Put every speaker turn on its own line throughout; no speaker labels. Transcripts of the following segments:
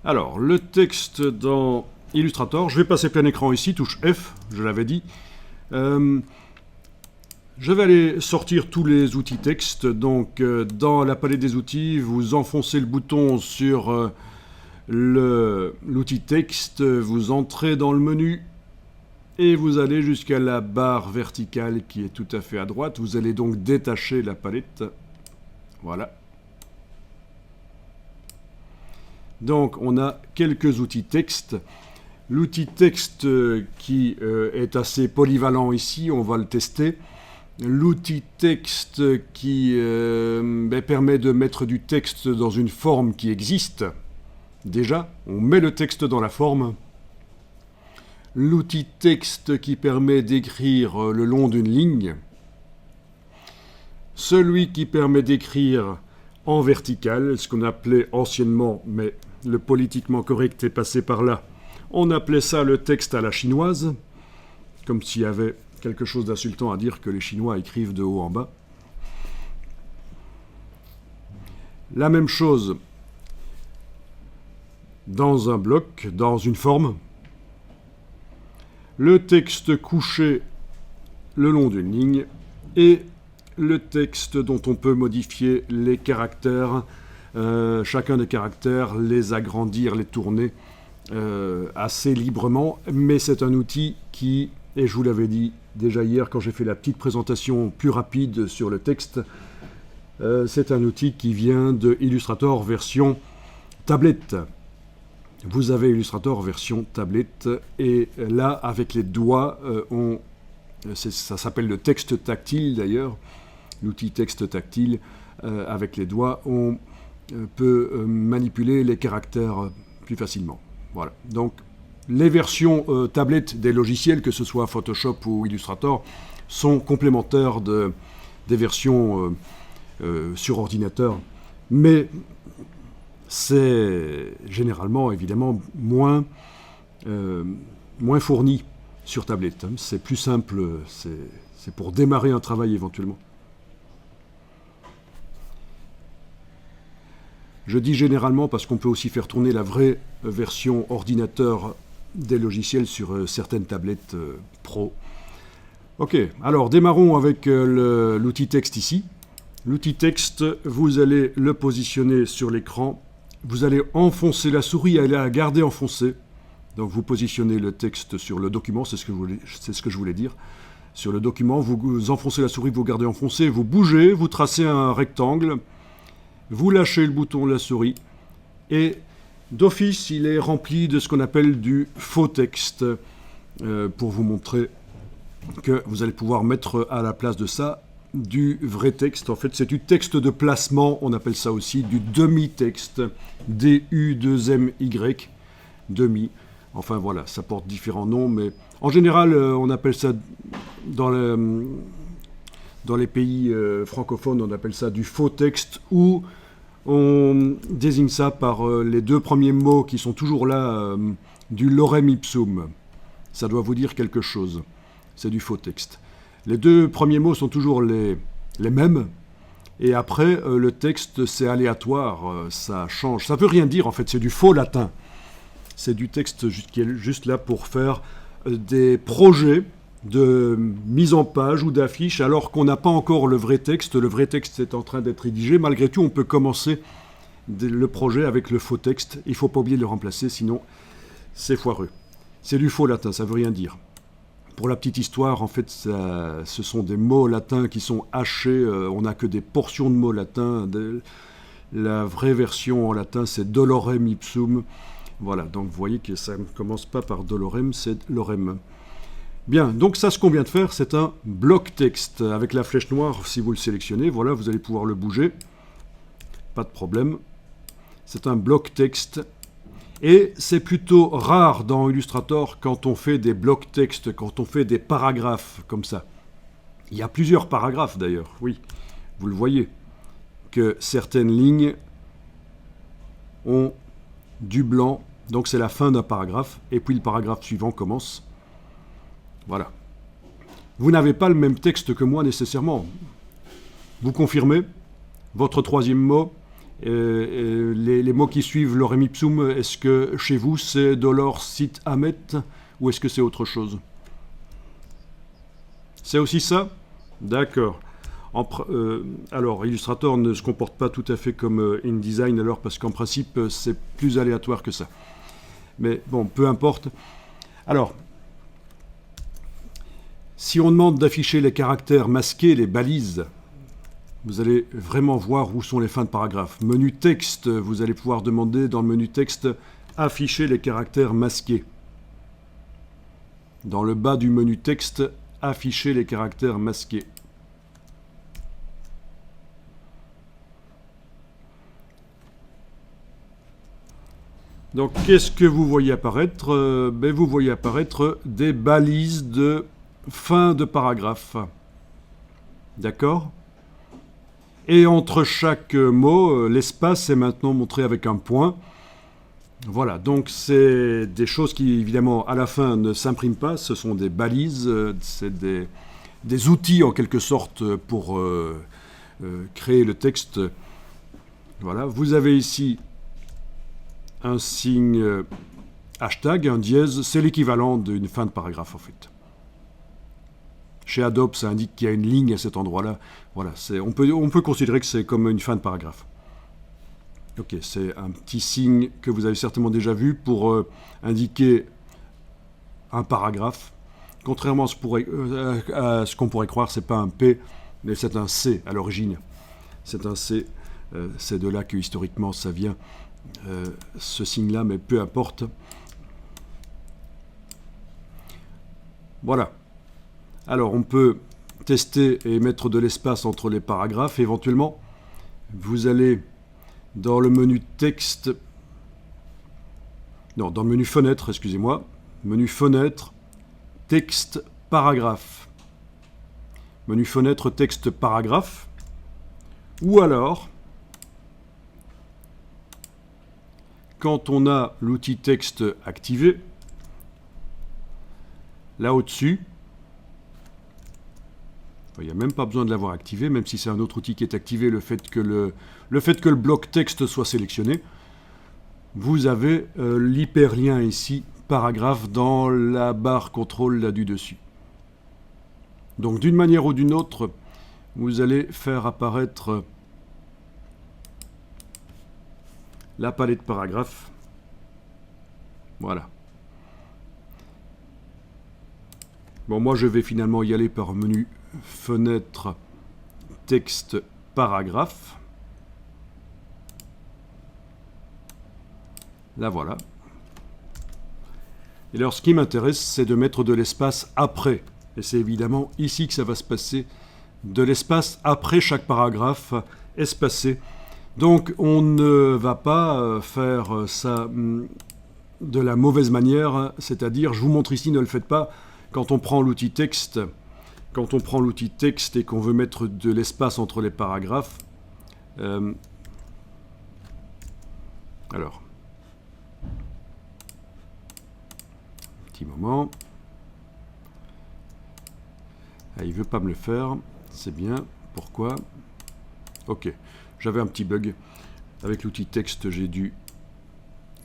Alors, le texte dans Illustrator, je vais passer plein écran ici, touche F, je l'avais dit. Je vais aller sortir tous les outils texte. Donc, dans la palette des outils, vous enfoncez le bouton sur l'outil texte, vous entrez dans le menu et vous allez jusqu'à la barre verticale qui est tout à fait à droite. Vous allez donc détacher la palette. Voilà. Donc, on a quelques outils texte. L'outil texte qui est assez polyvalent ici, on va le tester. L'outil texte qui permet de mettre du texte dans une forme qui existe. Déjà, on met le texte dans la forme. L'outil texte qui permet d'écrire le long d'une ligne. Celui qui permet d'écrire en vertical, ce qu'on appelait anciennement, mais le politiquement correct est passé par là, on appelait ça le texte à la chinoise, comme s'il y avait quelque chose d'insultant à dire que les Chinois écrivent de haut en bas. La même chose dans un bloc, dans une forme. Le texte couché le long d'une ligne et le texte dont on peut modifier les caractères, chacun des caractères, les agrandir, les tourner assez librement, mais c'est un outil qui, et je vous l'avais dit déjà hier quand j'ai fait la petite présentation plus rapide sur le texte, c'est un outil qui vient de Illustrator version tablette. Vous avez Illustrator version tablette et là avec les doigts, ça s'appelle le texte tactile d'ailleurs, l'outil texte tactile, avec les doigts on peut manipuler les caractères plus facilement. Voilà. Donc les versions tablettes des logiciels, que ce soit Photoshop ou Illustrator, sont complémentaires des versions sur ordinateur, mais c'est généralement, évidemment, moins fourni sur tablette. C'est plus simple, c'est pour démarrer un travail éventuellement. Je dis généralement parce qu'on peut aussi faire tourner la vraie version ordinateur des logiciels sur certaines tablettes pro. Ok, alors démarrons avec l'outil texte ici. L'outil texte, vous allez le positionner sur l'écran. Vous allez enfoncer la souris et la garder enfoncée. Donc vous positionnez le texte sur le document, c'est ce que je voulais dire. Sur le document, vous enfoncez la souris, vous gardez enfoncée, vous bougez, vous tracez un rectangle, vous lâchez le bouton de la souris et d'office, il est rempli de ce qu'on appelle du faux texte pour vous montrer que vous allez pouvoir mettre à la place de ça du vrai texte. En fait, c'est du texte de placement, on appelle ça aussi du demi-texte, D-U-2-M-Y, demi. Enfin voilà, ça porte différents noms, mais en général, on appelle ça, dans les pays francophones, on appelle ça du faux texte, ou on désigne ça par les deux premiers mots qui sont toujours là, du lorem ipsum. Ça doit vous dire quelque chose, c'est du faux texte. Les deux premiers mots sont toujours les mêmes, et après, le texte, c'est aléatoire, ça change. Ça ne veut rien dire, en fait, c'est du faux latin. C'est du texte qui est juste là pour faire des projets de mise en page ou d'affiche, alors qu'on n'a pas encore le vrai texte. Le vrai texte est en train d'être rédigé. Malgré tout, on peut commencer le projet avec le faux texte. Il ne faut pas oublier de le remplacer, sinon c'est foireux. C'est du faux latin, ça ne veut rien dire. Pour la petite histoire, en fait, ce sont des mots latins qui sont hachés. On n'a que des portions de mots latins. La vraie version en latin, c'est dolorem ipsum. Voilà, donc vous voyez que ça ne commence pas par dolorem, c'est lorem. Bien, donc ça, ce qu'on vient de faire, c'est un bloc texte. Avec la flèche noire, si vous le sélectionnez, voilà, vous allez pouvoir le bouger. Pas de problème. C'est un bloc texte. Et c'est plutôt rare dans Illustrator quand on fait des blocs texte, quand on fait des paragraphes comme ça. Il y a plusieurs paragraphes d'ailleurs, oui. Vous le voyez, que certaines lignes ont du blanc, donc c'est la fin d'un paragraphe, et puis le paragraphe suivant commence. Voilà. Vous n'avez pas le même texte que moi nécessairement. Vous confirmez votre troisième mot, Les mots qui suivent lorem ipsum, est-ce que chez vous c'est dolor sit amet ou est-ce que c'est autre chose? C'est aussi ça? D'accord. Alors, Illustrator ne se comporte pas tout à fait comme InDesign, alors, parce qu'en principe, c'est plus aléatoire que ça. Mais bon, peu importe. Alors, si on demande d'afficher les caractères masqués, les balises, vous allez vraiment voir où sont les fins de paragraphe. Menu texte, vous allez pouvoir demander dans le menu texte afficher les caractères masqués. Dans le bas du menu texte, afficher les caractères masqués. Donc, qu'est-ce que vous voyez apparaître? Vous voyez apparaître des balises de fin de paragraphe. D'accord? Et entre chaque mot, l'espace est maintenant montré avec un point. Voilà, donc c'est des choses qui, évidemment, à la fin ne s'impriment pas. Ce sont des balises, c'est des outils, en quelque sorte, pour créer le texte. Voilà, vous avez ici un signe hashtag, un dièse, c'est l'équivalent d'une fin de paragraphe, en fait. Chez Adobe, ça indique qu'il y a une ligne à cet endroit-là. Voilà, on peut considérer que c'est comme une fin de paragraphe. Ok, c'est un petit signe que vous avez certainement déjà vu pour indiquer un paragraphe. Contrairement à ce qu'on pourrait croire, c'est pas un P, mais c'est un C à l'origine. C'est un C, c'est de là que historiquement ça vient, ce signe-là, mais peu importe. Voilà. Alors, on peut tester et mettre de l'espace entre les paragraphes. Éventuellement, vous allez dans le menu texte, non, dans le menu fenêtre, excusez-moi, menu fenêtre, texte, paragraphe. Menu fenêtre, texte, paragraphe. Ou alors, quand on a l'outil texte activé, là au-dessus, il n'y a même pas besoin de l'avoir activé, même si c'est un autre outil qui est activé, le fait que le bloc texte soit sélectionné, vous avez l'hyperlien ici, paragraphe, dans la barre contrôle là du dessus. Donc d'une manière ou d'une autre, vous allez faire apparaître la palette paragraphe. Voilà. Bon, moi je vais finalement y aller par menu fenêtre, texte, paragraphe. Là voilà. Et alors ce qui m'intéresse, c'est de mettre de l'espace après. Et c'est évidemment ici que ça va se passer. De l'espace après chaque paragraphe espacé. Donc on ne va pas faire ça de la mauvaise manière, c'est-à-dire, je vous montre ici, ne le faites pas, quand on prend l'outil texte, et qu'on veut mettre de l'espace entre les paragraphes, alors, petit moment, il ne veut pas me le faire, c'est bien, pourquoi? Ok, j'avais un petit bug, avec l'outil texte, j'ai dû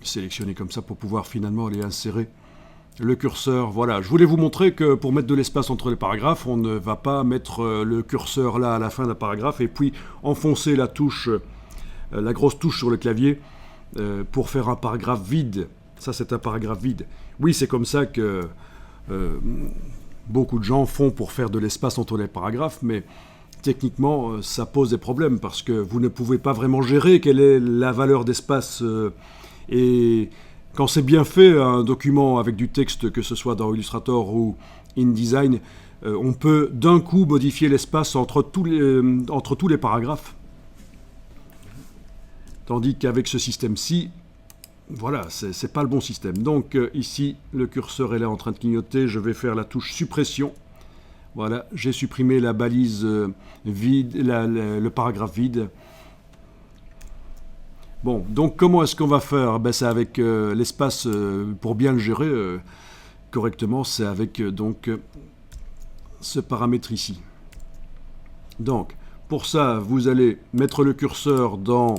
sélectionner comme ça pour pouvoir finalement aller insérer le curseur. Voilà, je voulais vous montrer que pour mettre de l'espace entre les paragraphes, on ne va pas mettre le curseur là à la fin d'un paragraphe et puis enfoncer la touche, la grosse touche sur le clavier pour faire un paragraphe vide. Ça, c'est un paragraphe vide. Oui, c'est comme ça que beaucoup de gens font pour faire de l'espace entre les paragraphes, mais techniquement, ça pose des problèmes parce que vous ne pouvez pas vraiment gérer quelle est la valeur d'espace et quand c'est bien fait, un document avec du texte, que ce soit dans Illustrator ou InDesign, on peut d'un coup modifier l'espace entre tous les paragraphes. Tandis qu'avec ce système-ci, voilà, c'est pas le bon système. Donc ici, le curseur est là en train de clignoter, je vais faire la touche suppression. Voilà, j'ai supprimé la balise vide, le paragraphe vide. Bon, donc comment est-ce qu'on va faire? C'est avec l'espace, pour bien le gérer correctement, c'est avec donc ce paramètre ici. Donc, pour ça, vous allez mettre le curseur dans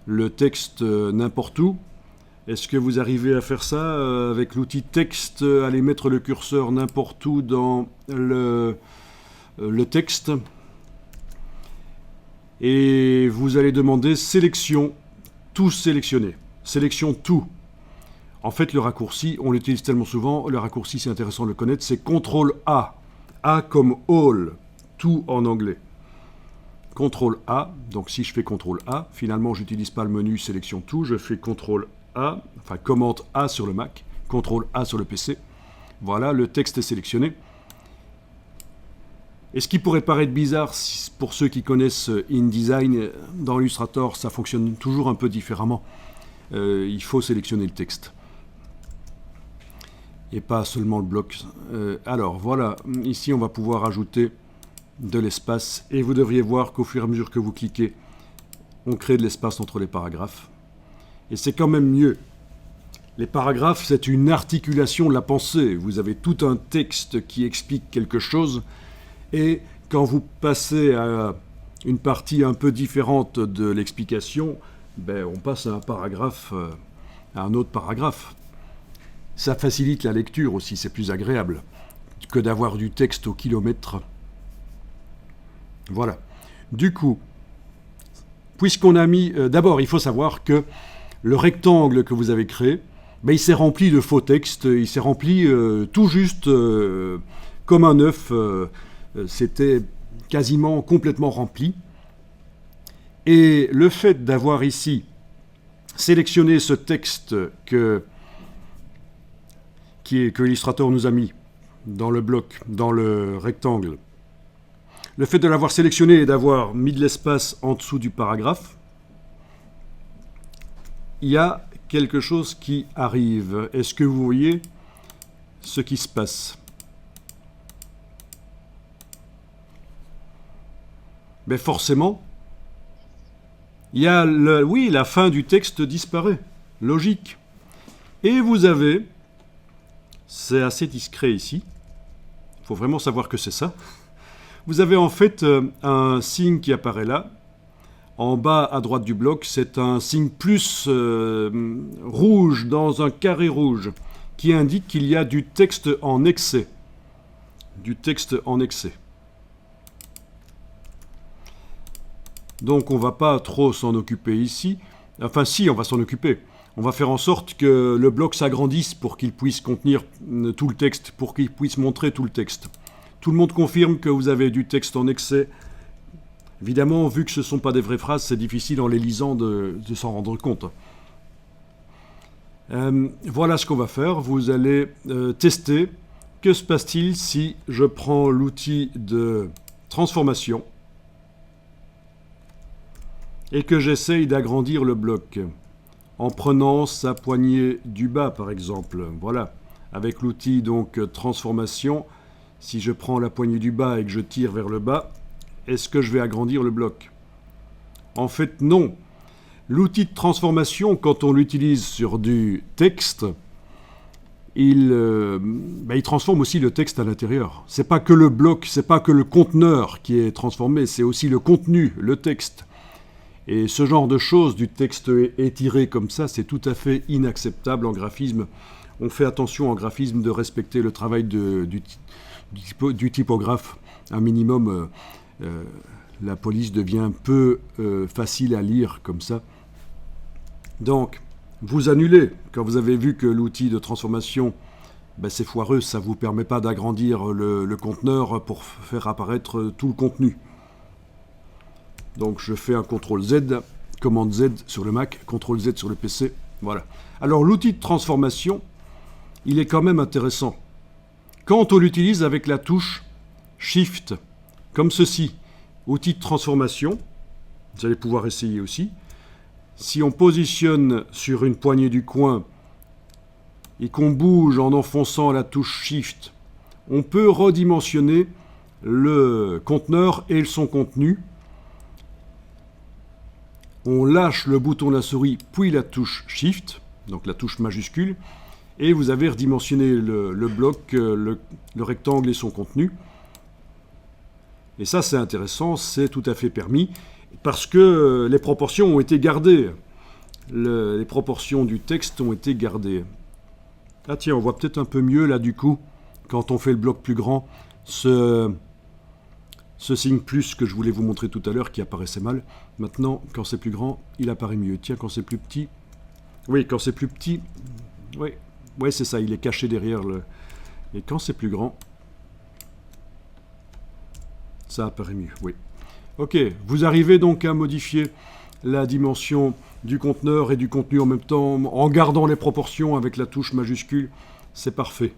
le texte n'importe où. Est-ce que vous arrivez à faire ça avec l'outil texte, aller mettre le curseur n'importe où dans le texte? Et vous allez demander sélection, tout sélectionner. Sélection tout. En fait, le raccourci, on l'utilise tellement souvent, le raccourci, c'est intéressant de le connaître, c'est CTRL-A. A comme all, tout en anglais. CTRL-A, donc si je fais CTRL-A, finalement, je n'utilise pas le menu sélection tout, je fais CTRL-A, enfin commande A sur le Mac, CTRL-A sur le PC. Voilà, le texte est sélectionné. Et ce qui pourrait paraître bizarre pour ceux qui connaissent InDesign, dans Illustrator, ça fonctionne toujours un peu différemment. Il faut sélectionner le texte. Et pas seulement le bloc. Alors voilà, ici on va pouvoir ajouter de l'espace. Et vous devriez voir qu'au fur et à mesure que vous cliquez, on crée de l'espace entre les paragraphes. Et c'est quand même mieux. Les paragraphes, c'est une articulation de la pensée. Vous avez tout un texte qui explique quelque chose. Et quand vous passez à une partie un peu différente de l'explication, ben, on passe à un paragraphe, à un autre paragraphe. Ça facilite la lecture aussi, c'est plus agréable que d'avoir du texte au kilomètre. Voilà. Du coup, puisqu'on a mis... d'abord, il faut savoir que le rectangle que vous avez créé, ben, il s'est rempli de faux textes, il s'est rempli tout juste comme un œuf. C'était quasiment complètement rempli. Et le fait d'avoir ici sélectionné ce texte que Illustrator nous a mis dans le bloc, dans le rectangle, le fait de l'avoir sélectionné et d'avoir mis de l'espace en dessous du paragraphe, il y a quelque chose qui arrive. Est-ce que vous voyez ce qui se passe? Mais forcément, il y a oui, la fin du texte disparaît. Logique. Et vous avez, c'est assez discret ici, il faut vraiment savoir que c'est ça, vous avez en fait un signe qui apparaît là. En bas à droite du bloc, c'est un signe plus rouge dans un carré rouge qui indique qu'il y a du texte en excès. Du texte en excès. Donc on ne va pas trop s'en occuper ici. Enfin si, on va s'en occuper. On va faire en sorte que le bloc s'agrandisse pour qu'il puisse contenir tout le texte, pour qu'il puisse montrer tout le texte. Tout le monde confirme que vous avez du texte en excès. Évidemment, vu que ce ne sont pas des vraies phrases, c'est difficile en les lisant de s'en rendre compte. Voilà ce qu'on va faire. Vous allez tester. Que se passe-t-il si je prends l'outil de transformation et que j'essaye d'agrandir le bloc en prenant sa poignée du bas, par exemple. Voilà. Avec l'outil donc transformation, si je prends la poignée du bas et que je tire vers le bas, est-ce que je vais agrandir le bloc? En fait, non. L'outil de transformation, quand on l'utilise sur du texte, il transforme aussi le texte à l'intérieur. C'est pas que le bloc, c'est pas que le conteneur qui est transformé, c'est aussi le contenu, le texte. Et ce genre de choses, du texte étiré comme ça, c'est tout à fait inacceptable en graphisme. On fait attention en graphisme de respecter le travail du typographe. Un minimum, la police devient peu facile à lire comme ça. Donc, vous annulez. Quand vous avez vu que l'outil de transformation, c'est foireux, ça ne vous permet pas d'agrandir le conteneur pour faire apparaître tout le contenu. Donc je fais un CTRL-Z, commande Z sur le Mac, CTRL-Z sur le PC, voilà. Alors l'outil de transformation, il est quand même intéressant. Quand on l'utilise avec la touche Shift, comme ceci, outil de transformation, vous allez pouvoir essayer aussi. Si on positionne sur une poignée du coin et qu'on bouge en enfonçant la touche Shift, on peut redimensionner le conteneur et son contenu. On lâche le bouton de la souris, puis la touche Shift, donc la touche majuscule, et vous avez redimensionné le bloc, le rectangle et son contenu. Et ça, c'est intéressant, c'est tout à fait permis, parce que les proportions ont été gardées. les proportions du texte ont été gardées. Ah tiens, on voit peut-être un peu mieux là du coup, quand on fait le bloc plus grand, ce signe plus que je voulais vous montrer tout à l'heure qui apparaissait mal. Maintenant, quand c'est plus grand, il apparaît mieux. Tiens, quand c'est plus petit... Oui, quand c'est plus petit... Oui, ouais, c'est ça, il est caché derrière le... Et quand c'est plus grand, ça apparaît mieux, oui. Ok, vous arrivez donc à modifier la dimension du conteneur et du contenu en même temps, en gardant les proportions avec la touche majuscule. C'est parfait.